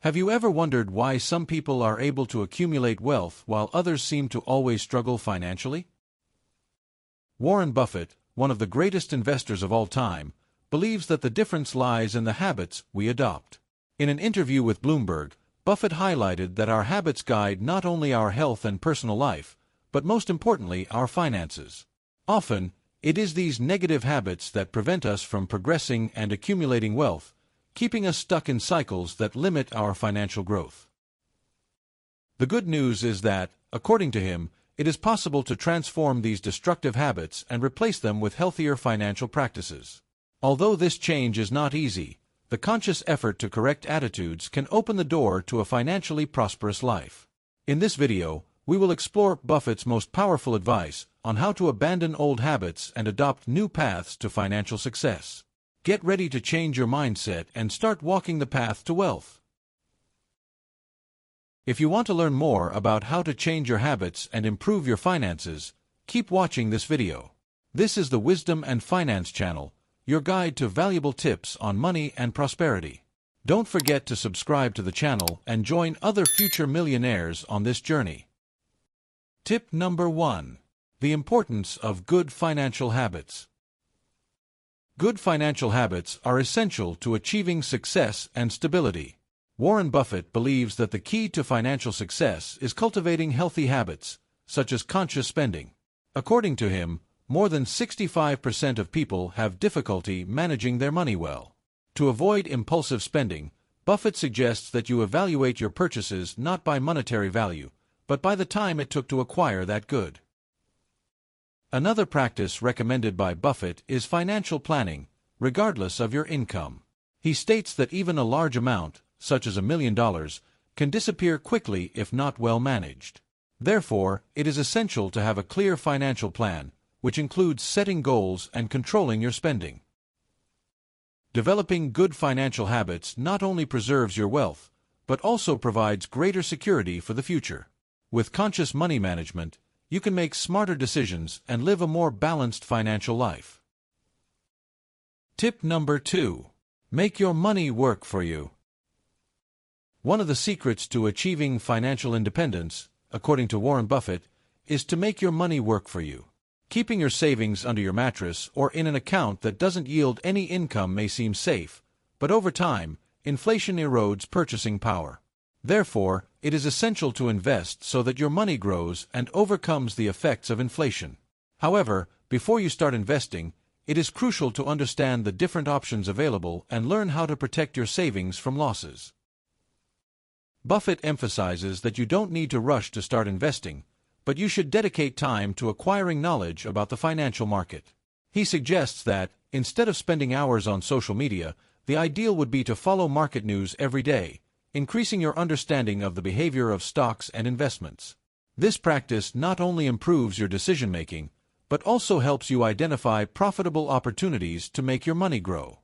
Have you ever wondered why some people are able to accumulate wealth while others seem to always struggle financially? Warren Buffett, one of the greatest investors of all time, believes that the difference lies in the habits we adopt. In an interview with Bloomberg, Buffett highlighted that our habits guide not only our health and personal life, but most importantly our finances. Often, it is these negative habits that prevent us from progressing and accumulating wealth, keeping us stuck in cycles that limit our financial growth. The good news is that, according to him, it is possible to transform these destructive habits and replace them with healthier financial practices. Although this change is not easy, the conscious effort to correct attitudes can open the door to a financially prosperous life. In this video, we will explore Buffett's most powerful advice on how to abandon old habits and adopt new paths to financial success. Get ready to change your mindset and start walking the path to wealth. If you want to learn more about how to change your habits and improve your finances, keep watching this video. This is the Wisdom and Finance channel, your guide to valuable tips on money and prosperity. Don't forget to subscribe to the channel and join other future millionaires on this journey. Tip number 1. The importance of good financial habits. Good financial habits are essential to achieving success and stability. Warren Buffett believes that the key to financial success is cultivating healthy habits, such as conscious spending. According to him, more than 65% of people have difficulty managing their money well. To avoid impulsive spending, Buffett suggests that you evaluate your purchases not by monetary value, but by the time it took to acquire that good. Another practice recommended by Buffett is financial planning, regardless of your income. He states that even a large amount, such as $1 million, can disappear quickly if not well managed. Therefore, it is essential to have a clear financial plan, which includes setting goals and controlling your spending. Developing good financial habits not only preserves your wealth, but also provides greater security for the future. With conscious money management, you can make smarter decisions and live a more balanced financial life. Tip number 2. Make your money work for you. One of the secrets to achieving financial independence, according to Warren Buffett, is to make your money work for you. Keeping your savings under your mattress or in an account that doesn't yield any income may seem safe, but over time, inflation erodes purchasing power. Therefore, it is essential to invest so that your money grows and overcomes the effects of inflation. However, before you start investing, it is crucial to understand the different options available and learn how to protect your savings from losses. Buffett emphasizes that you don't need to rush to start investing, but you should dedicate time to acquiring knowledge about the financial market. He suggests that, instead of spending hours on social media, the ideal would be to follow market news every day, increasing your understanding of the behavior of stocks and investments. This practice not only improves your decision-making, but also helps you identify profitable opportunities to make your money grow.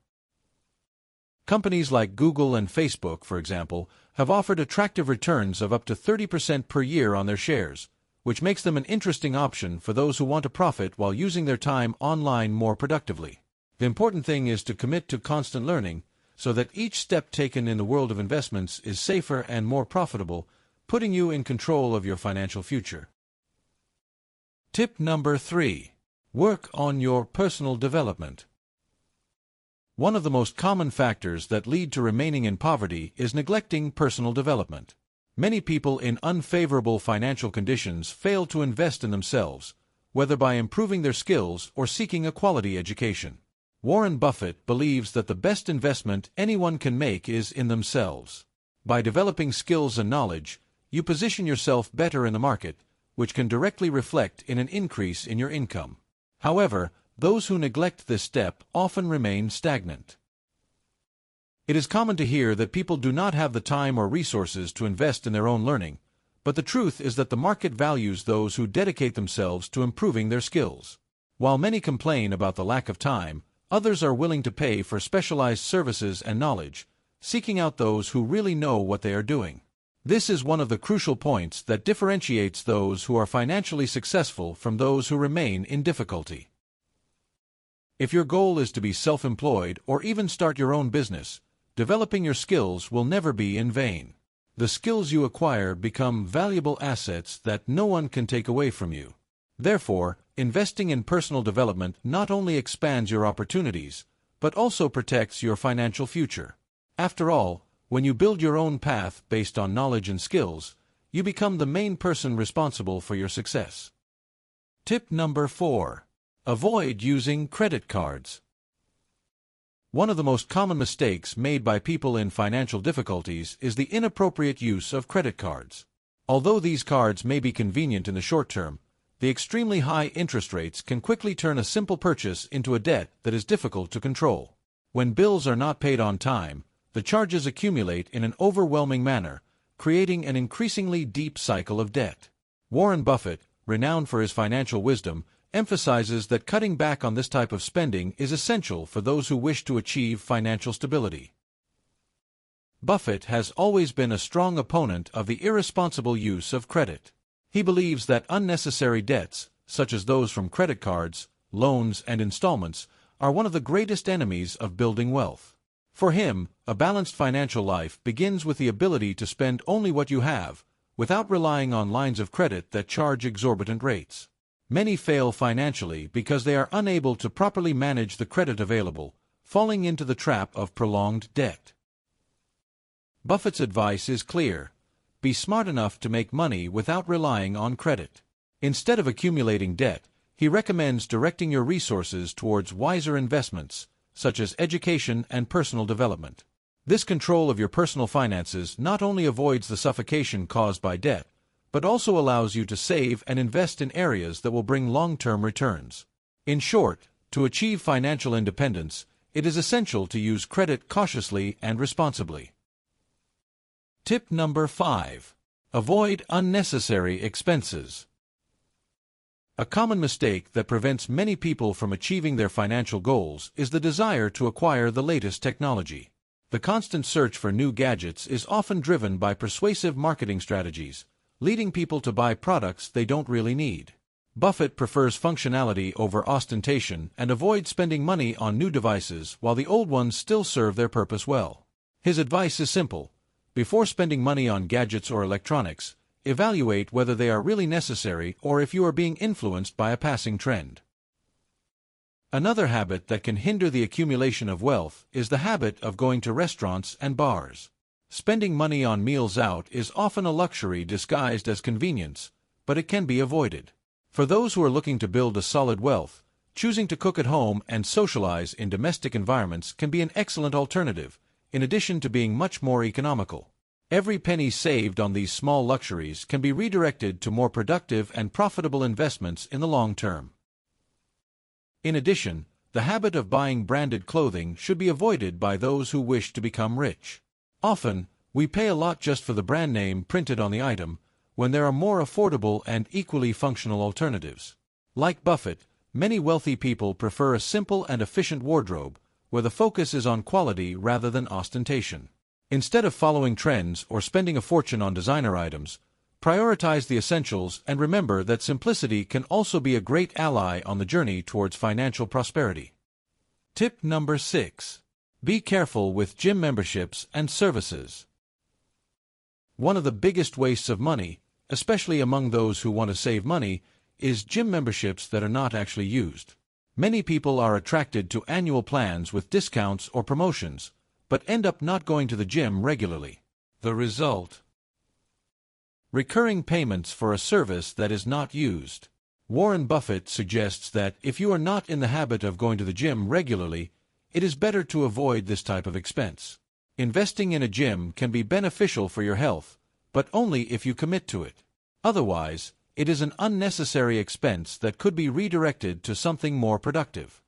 Companies like Google and Facebook, for example, have offered attractive returns of up to 30% per year on their shares, which makes them an interesting option for those who want to profit while using their time online more productively. The important thing is to commit to constant learning, so that each step taken in the world of investments is safer and more profitable, putting you in control of your financial future. Tip number 3. Work on your personal development. One of the most common factors that lead to remaining in poverty is neglecting personal development. Many people in unfavorable financial conditions fail to invest in themselves, whether by improving their skills or seeking a quality education. Warren Buffett believes that the best investment anyone can make is in themselves. By developing skills and knowledge, you position yourself better in the market, which can directly reflect in an increase in your income. However, those who neglect this step often remain stagnant. It is common to hear that people do not have the time or resources to invest in their own learning, but the truth is that the market values those who dedicate themselves to improving their skills. While many complain about the lack of time, others are willing to pay for specialized services and knowledge, seeking out those who really know what they are doing. This is one of the crucial points that differentiates those who are financially successful from those who remain in difficulty. If your goal is to be self-employed or even start your own business, developing your skills will never be in vain. The skills you acquire become valuable assets that no one can take away from you. Therefore, investing in personal development not only expands your opportunities, but also protects your financial future. After all, when you build your own path based on knowledge and skills, you become the main person responsible for your success. Tip number 4. Avoid using credit cards. One of the most common mistakes made by people in financial difficulties is the inappropriate use of credit cards. Although these cards may be convenient in the short term, the extremely high interest rates can quickly turn a simple purchase into a debt that is difficult to control. When bills are not paid on time, the charges accumulate in an overwhelming manner, creating an increasingly deep cycle of debt. Warren Buffett, renowned for his financial wisdom, emphasizes that cutting back on this type of spending is essential for those who wish to achieve financial stability. Buffett has always been a strong opponent of the irresponsible use of credit. He believes that unnecessary debts, such as those from credit cards, loans, and installments, are one of the greatest enemies of building wealth. For him, a balanced financial life begins with the ability to spend only what you have, without relying on lines of credit that charge exorbitant rates. Many fail financially because they are unable to properly manage the credit available, falling into the trap of prolonged debt. Buffett's advice is clear. Be smart enough to make money without relying on credit. Instead of accumulating debt, he recommends directing your resources towards wiser investments, such as education and personal development. This control of your personal finances not only avoids the suffocation caused by debt, but also allows you to save and invest in areas that will bring long-term returns. In short, to achieve financial independence, it is essential to use credit cautiously and responsibly. Tip number 5. Avoid unnecessary expenses. A common mistake that prevents many people from achieving their financial goals is the desire to acquire the latest technology. The constant search for new gadgets is often driven by persuasive marketing strategies, leading people to buy products they don't really need. Buffett prefers functionality over ostentation and avoids spending money on new devices while the old ones still serve their purpose well. His advice is simple. Before spending money on gadgets or electronics, evaluate whether they are really necessary or if you are being influenced by a passing trend. Another habit that can hinder the accumulation of wealth is the habit of going to restaurants and bars. Spending money on meals out is often a luxury disguised as convenience, but it can be avoided. For those who are looking to build a solid wealth, choosing to cook at home and socialize in domestic environments can be an excellent alternative, in addition to being much more economical. Every penny saved on these small luxuries can be redirected to more productive and profitable investments in the long term. In addition, the habit of buying branded clothing should be avoided by those who wish to become rich. Often, we pay a lot just for the brand name printed on the item, when there are more affordable and equally functional alternatives. Like Buffett, many wealthy people prefer a simple and efficient wardrobe, where the focus is on quality rather than ostentation. Instead of following trends or spending a fortune on designer items, prioritize the essentials and remember that simplicity can also be a great ally on the journey towards financial prosperity. Tip number 6. Be careful with gym memberships and services. One of the biggest wastes of money, especially among those who want to save money, is gym memberships that are not actually used. Many people are attracted to annual plans with discounts or promotions, but end up not going to the gym regularly. The result? Recurring payments for a service that is not used. Warren Buffett suggests that if you are not in the habit of going to the gym regularly, it is better to avoid this type of expense. Investing in a gym can be beneficial for your health, but only if you commit to it. Otherwise, it is an unnecessary expense that could be redirected to something more productive.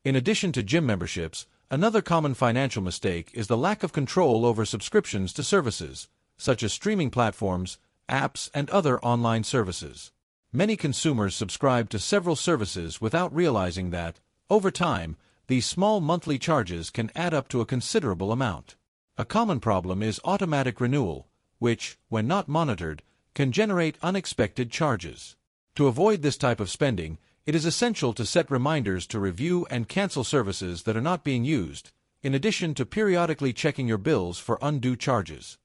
In addition to gym memberships, another common financial mistake is the lack of control over subscriptions to services, such as streaming platforms, apps, and other online services. Many consumers subscribe to several services without realizing that, over time, these small monthly charges can add up to a considerable amount. A common problem is automatic renewal, which, when not monitored, can generate unexpected charges. To avoid this type of spending, it is essential to set reminders to review and cancel services that are not being used, in addition to periodically checking your bills for undue charges.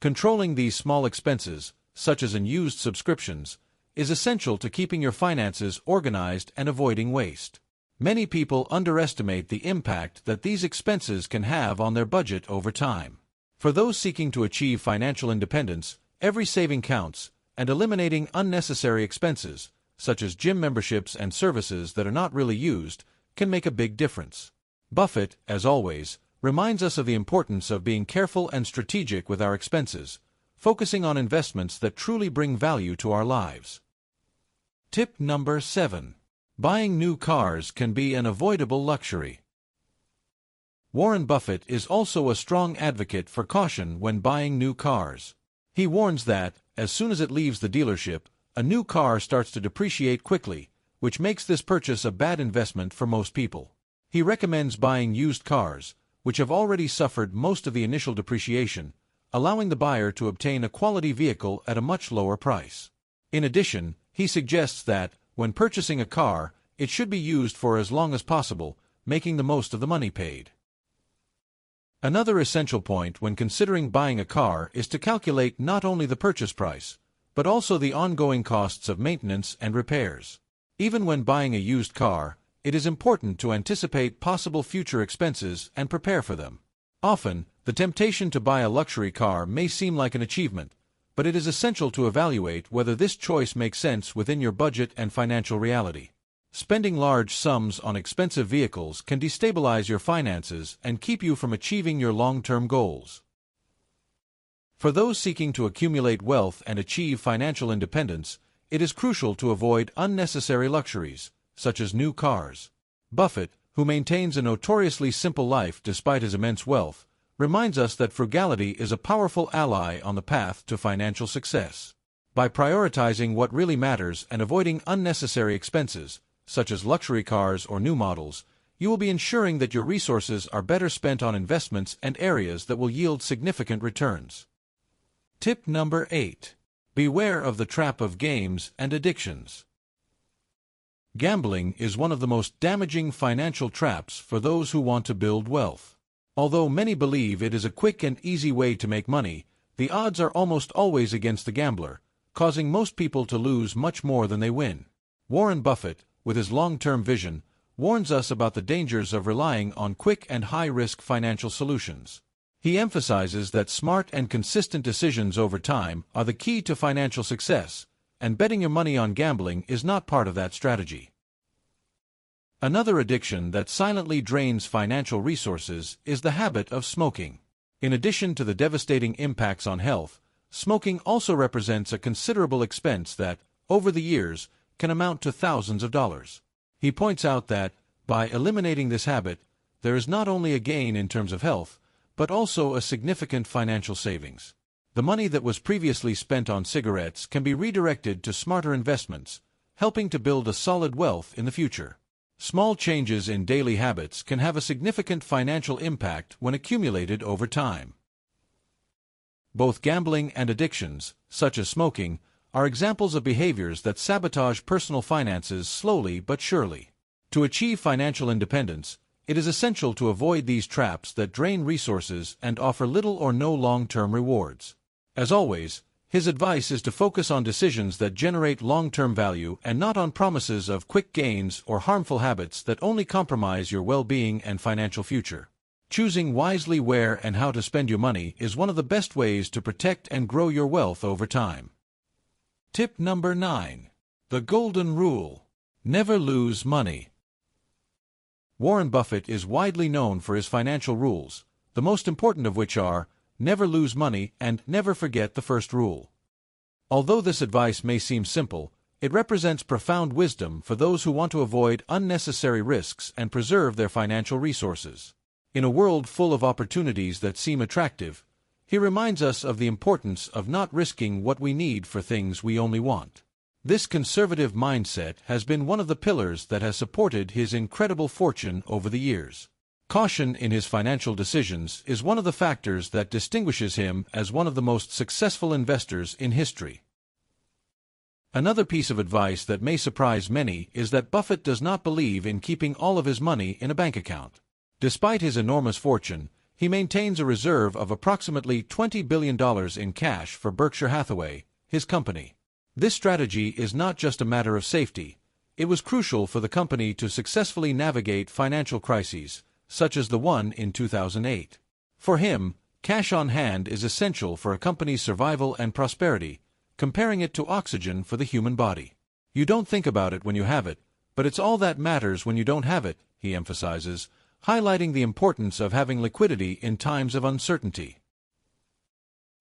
Controlling these small expenses, such as unused subscriptions, is essential to keeping your finances organized and avoiding waste. Many people underestimate the impact that these expenses can have on their budget over time. For those seeking to achieve financial independence, every saving counts, and eliminating unnecessary expenses, such as gym memberships and services that are not really used, can make a big difference. Buffett, as always, reminds us of the importance of being careful and strategic with our expenses, focusing on investments that truly bring value to our lives. Tip number 7. Buying new cars can be an avoidable luxury. Warren Buffett is also a strong advocate for caution when buying new cars. He warns that, as soon as it leaves the dealership, a new car starts to depreciate quickly, which makes this purchase a bad investment for most people. He recommends buying used cars, which have already suffered most of the initial depreciation, allowing the buyer to obtain a quality vehicle at a much lower price. In addition, he suggests that, when purchasing a car, it should be used for as long as possible, making the most of the money paid. Another essential point when considering buying a car is to calculate not only the purchase price, but also the ongoing costs of maintenance and repairs. Even when buying a used car, it is important to anticipate possible future expenses and prepare for them. Often, the temptation to buy a luxury car may seem like an achievement, but it is essential to evaluate whether this choice makes sense within your budget and financial reality. Spending large sums on expensive vehicles can destabilize your finances and keep you from achieving your long-term goals. For those seeking to accumulate wealth and achieve financial independence, it is crucial to avoid unnecessary luxuries, such as new cars. Buffett, who maintains a notoriously simple life despite his immense wealth, reminds us that frugality is a powerful ally on the path to financial success. By prioritizing what really matters and avoiding unnecessary expenses, such as luxury cars or new models, you will be ensuring that your resources are better spent on investments and areas that will yield significant returns. Tip number 8. Beware of the trap of games and addictions. Gambling is one of the most damaging financial traps for those who want to build wealth. Although many believe it is a quick and easy way to make money, the odds are almost always against the gambler, causing most people to lose much more than they win. Warren Buffett, with his long-term vision, warns us about the dangers of relying on quick and high-risk financial solutions. He emphasizes that smart and consistent decisions over time are the key to financial success, and betting your money on gambling is not part of that strategy. Another addiction that silently drains financial resources is the habit of smoking. In addition to the devastating impacts on health, smoking also represents a considerable expense that, over the years, can amount to thousands of dollars. He points out that, by eliminating this habit, there is not only a gain in terms of health, but also a significant financial savings. The money that was previously spent on cigarettes can be redirected to smarter investments, helping to build a solid wealth in the future. Small changes in daily habits can have a significant financial impact when accumulated over time. Both gambling and addictions, such as smoking, are examples of behaviors that sabotage personal finances slowly but surely. To achieve financial independence, it is essential to avoid these traps that drain resources and offer little or no long-term rewards. As always, his advice is to focus on decisions that generate long-term value and not on promises of quick gains or harmful habits that only compromise your well-being and financial future. Choosing wisely where and how to spend your money is one of the best ways to protect and grow your wealth over time. Tip number 9. The Golden Rule. Never lose money. Warren Buffett is widely known for his financial rules, the most important of which are, never lose money and never forget the first rule. Although this advice may seem simple, it represents profound wisdom for those who want to avoid unnecessary risks and preserve their financial resources. In a world full of opportunities that seem attractive, he reminds us of the importance of not risking what we need for things we only want. This conservative mindset has been one of the pillars that has supported his incredible fortune over the years. Caution in his financial decisions is one of the factors that distinguishes him as one of the most successful investors in history. Another piece of advice that may surprise many is that Buffett does not believe in keeping all of his money in a bank account. Despite his enormous fortune, he maintains a reserve of approximately $20 billion in cash for Berkshire Hathaway, his company. This strategy is not just a matter of safety. It was crucial for the company to successfully navigate financial crises, such as the one in 2008. For him, cash on hand is essential for a company's survival and prosperity, comparing it to oxygen for the human body. You don't think about it when you have it, but it's all that matters when you don't have it, he emphasizes, highlighting the importance of having liquidity in times of uncertainty.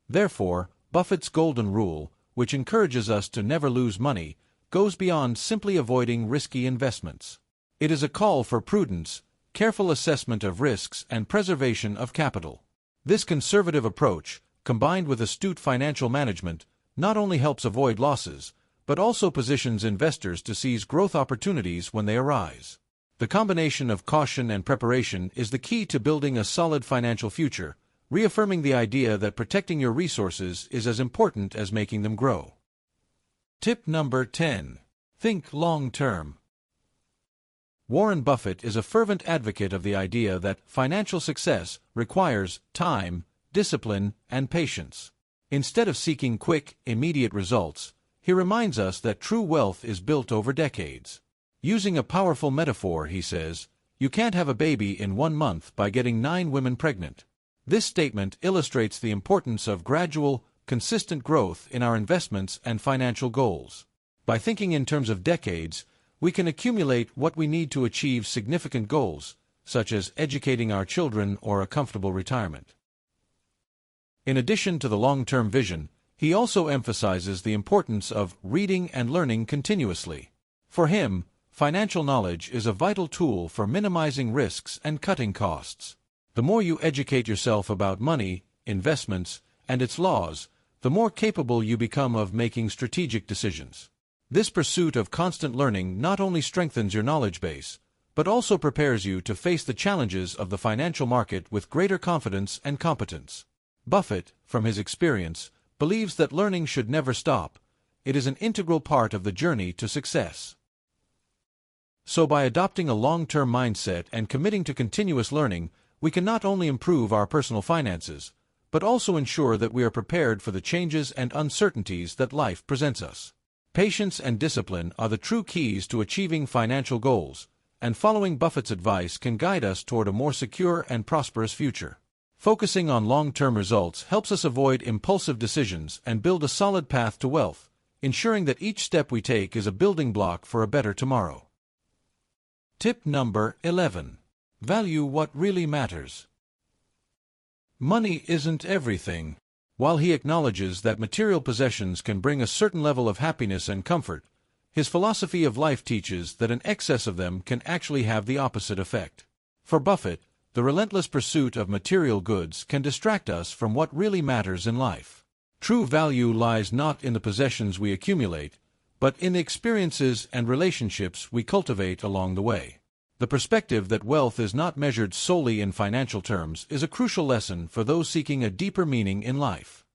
Therefore, Buffett's golden rule, which encourages us to never lose money, goes beyond simply avoiding risky investments. It is a call for prudence, careful assessment of risks, and preservation of capital. This conservative approach, combined with astute financial management, not only helps avoid losses, but also positions investors to seize growth opportunities when they arise. The combination of caution and preparation is the key to building a solid financial future, reaffirming the idea that protecting your resources is as important as making them grow. Tip number 10. Think long-term. Warren Buffett is a fervent advocate of the idea that financial success requires time, discipline, and patience. Instead of seeking quick, immediate results, he reminds us that true wealth is built over decades. Using a powerful metaphor, he says, "You can't have a baby in 1 month by getting 9 women pregnant." This statement illustrates the importance of gradual, consistent growth in our investments and financial goals. By thinking in terms of decades, we can accumulate what we need to achieve significant goals, such as educating our children or a comfortable retirement. In addition to the long-term vision, he also emphasizes the importance of reading and learning continuously. For him, financial knowledge is a vital tool for minimizing risks and cutting costs. The more you educate yourself about money, investments, and its laws, the more capable you become of making strategic decisions. This pursuit of constant learning not only strengthens your knowledge base, but also prepares you to face the challenges of the financial market with greater confidence and competence. Buffett, from his experience, believes that learning should never stop. It is an integral part of the journey to success. So by adopting a long-term mindset and committing to continuous learning, we can not only improve our personal finances, but also ensure that we are prepared for the changes and uncertainties that life presents us. Patience and discipline are the true keys to achieving financial goals, and following Buffett's advice can guide us toward a more secure and prosperous future. Focusing on long-term results helps us avoid impulsive decisions and build a solid path to wealth, ensuring that each step we take is a building block for a better tomorrow. Tip number 11. Value what really matters. Money isn't everything. While he acknowledges that material possessions can bring a certain level of happiness and comfort, his philosophy of life teaches that an excess of them can actually have the opposite effect. For Buffett, the relentless pursuit of material goods can distract us from what really matters in life. True value lies not in the possessions we accumulate, but in the experiences and relationships we cultivate along the way. The perspective that wealth is not measured solely in financial terms is a crucial lesson for those seeking a deeper meaning in life.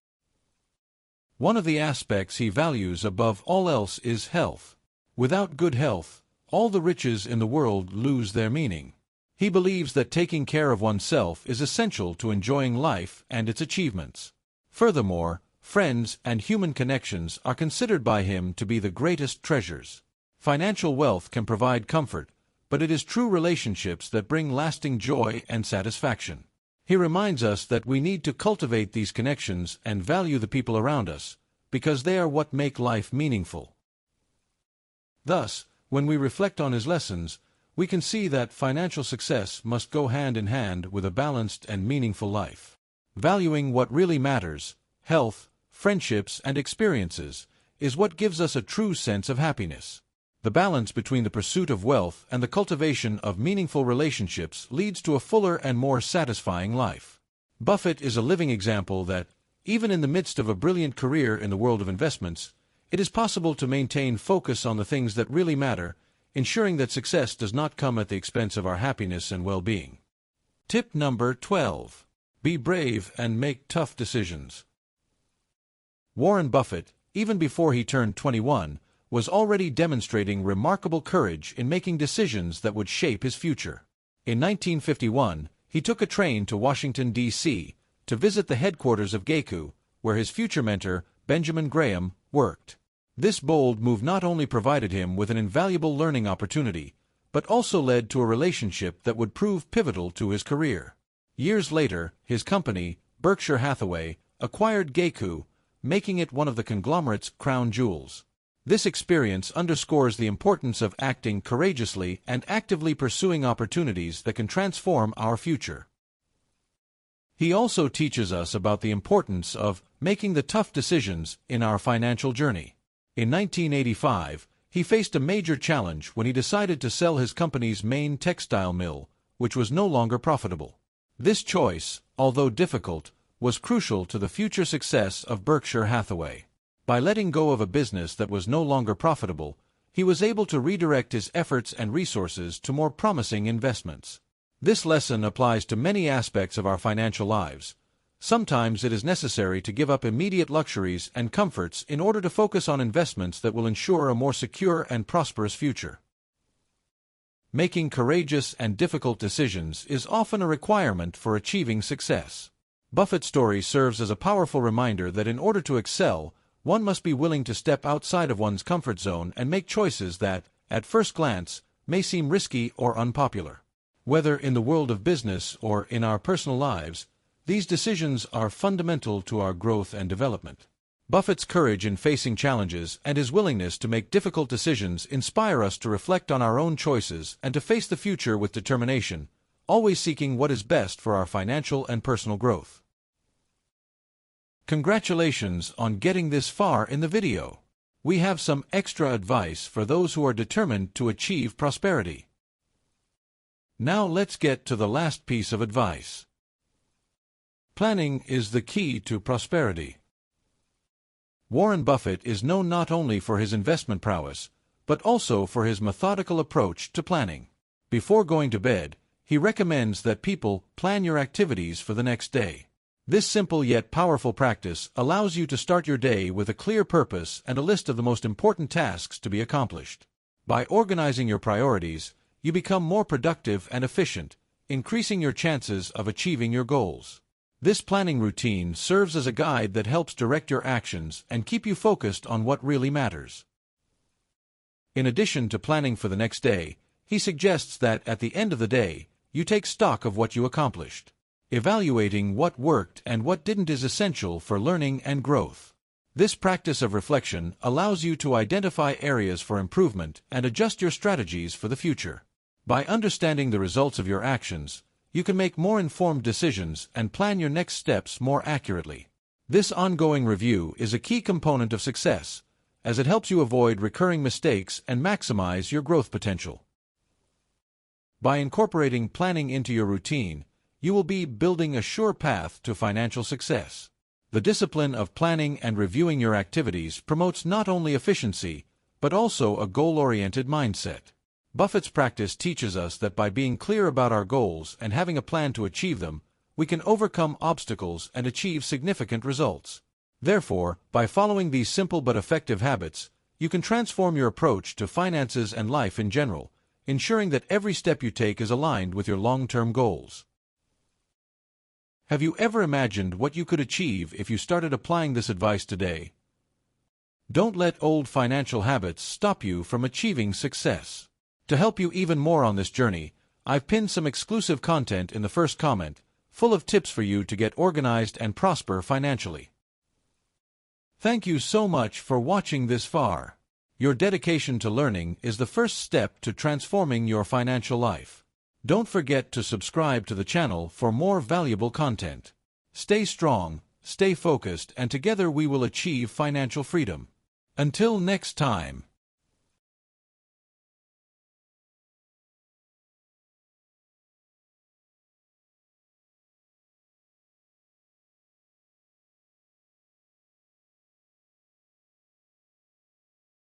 One of the aspects he values above all else is health. Without good health, all the riches in the world lose their meaning. He believes that taking care of oneself is essential to enjoying life and its achievements. Furthermore, friends and human connections are considered by him to be the greatest treasures. Financial wealth can provide comfort, but it is true relationships that bring lasting joy and satisfaction. He reminds us that we need to cultivate these connections and value the people around us, because they are what make life meaningful. Thus, when we reflect on his lessons, we can see that financial success must go hand in hand with a balanced and meaningful life. Valuing what really matters, health, friendships, and experiences, is what gives us a true sense of happiness. The balance between the pursuit of wealth and the cultivation of meaningful relationships leads to a fuller and more satisfying life. Buffett is a living example that, even in the midst of a brilliant career in the world of investments, it is possible to maintain focus on the things that really matter, ensuring that success does not come at the expense of our happiness and well-being. Tip number 12. Be brave and make tough decisions. Warren Buffett, even before he turned 21, was already demonstrating remarkable courage in making decisions that would shape his future. In 1951, he took a train to Washington, D.C., to visit the headquarters of Geico, where his future mentor, Benjamin Graham, worked. This bold move not only provided him with an invaluable learning opportunity, but also led to a relationship that would prove pivotal to his career. Years later, his company, Berkshire Hathaway, acquired Geico, making it one of the conglomerate's crown jewels. This experience underscores the importance of acting courageously and actively pursuing opportunities that can transform our future. He also teaches us about the importance of making the tough decisions in our financial journey. In 1985, he faced a major challenge when he decided to sell his company's main textile mill, which was no longer profitable. This choice, although difficult, was crucial to the future success of Berkshire Hathaway. By letting go of a business that was no longer profitable, he was able to redirect his efforts and resources to more promising investments. This lesson applies to many aspects of our financial lives. Sometimes it is necessary to give up immediate luxuries and comforts in order to focus on investments that will ensure a more secure and prosperous future. Making courageous and difficult decisions is often a requirement for achieving success. Buffett's story serves as a powerful reminder that in order to excel, one must be willing to step outside of one's comfort zone and make choices that, at first glance, may seem risky or unpopular. Whether in the world of business or in our personal lives, these decisions are fundamental to our growth and development. Buffett's courage in facing challenges and his willingness to make difficult decisions inspire us to reflect on our own choices and to face the future with determination, always seeking what is best for our financial and personal growth. Congratulations on getting this far in the video. We have some extra advice for those who are determined to achieve prosperity. Now let's get to the last piece of advice. Planning is the key to prosperity. Warren Buffett is known not only for his investment prowess, but also for his methodical approach to planning. Before going to bed, he recommends that people plan your activities for the next day. This simple yet powerful practice allows you to start your day with a clear purpose and a list of the most important tasks to be accomplished. By organizing your priorities, you become more productive and efficient, increasing your chances of achieving your goals. This planning routine serves as a guide that helps direct your actions and keep you focused on what really matters. In addition to planning for the next day, he suggests that at the end of the day, you take stock of what you accomplished. Evaluating what worked and what didn't is essential for learning and growth. This practice of reflection allows you to identify areas for improvement and adjust your strategies for the future. By understanding the results of your actions, you can make more informed decisions and plan your next steps more accurately. This ongoing review is a key component of success, as it helps you avoid recurring mistakes and maximize your growth potential. By incorporating planning into your routine, you will be building a sure path to financial success. The discipline of planning and reviewing your activities promotes not only efficiency, but also a goal-oriented mindset. Buffett's practice teaches us that by being clear about our goals and having a plan to achieve them, we can overcome obstacles and achieve significant results. Therefore, by following these simple but effective habits, you can transform your approach to finances and life in general, ensuring that every step you take is aligned with your long-term goals. Have you ever imagined what you could achieve if you started applying this advice today? Don't let old financial habits stop you from achieving success. To help you even more on this journey, I've pinned some exclusive content in the first comment, full of tips for you to get organized and prosper financially. Thank you so much for watching this far. Your dedication to learning is the first step to transforming your financial life. Don't forget to subscribe to the channel for more valuable content. Stay strong, stay focused, and together we will achieve financial freedom. Until next time.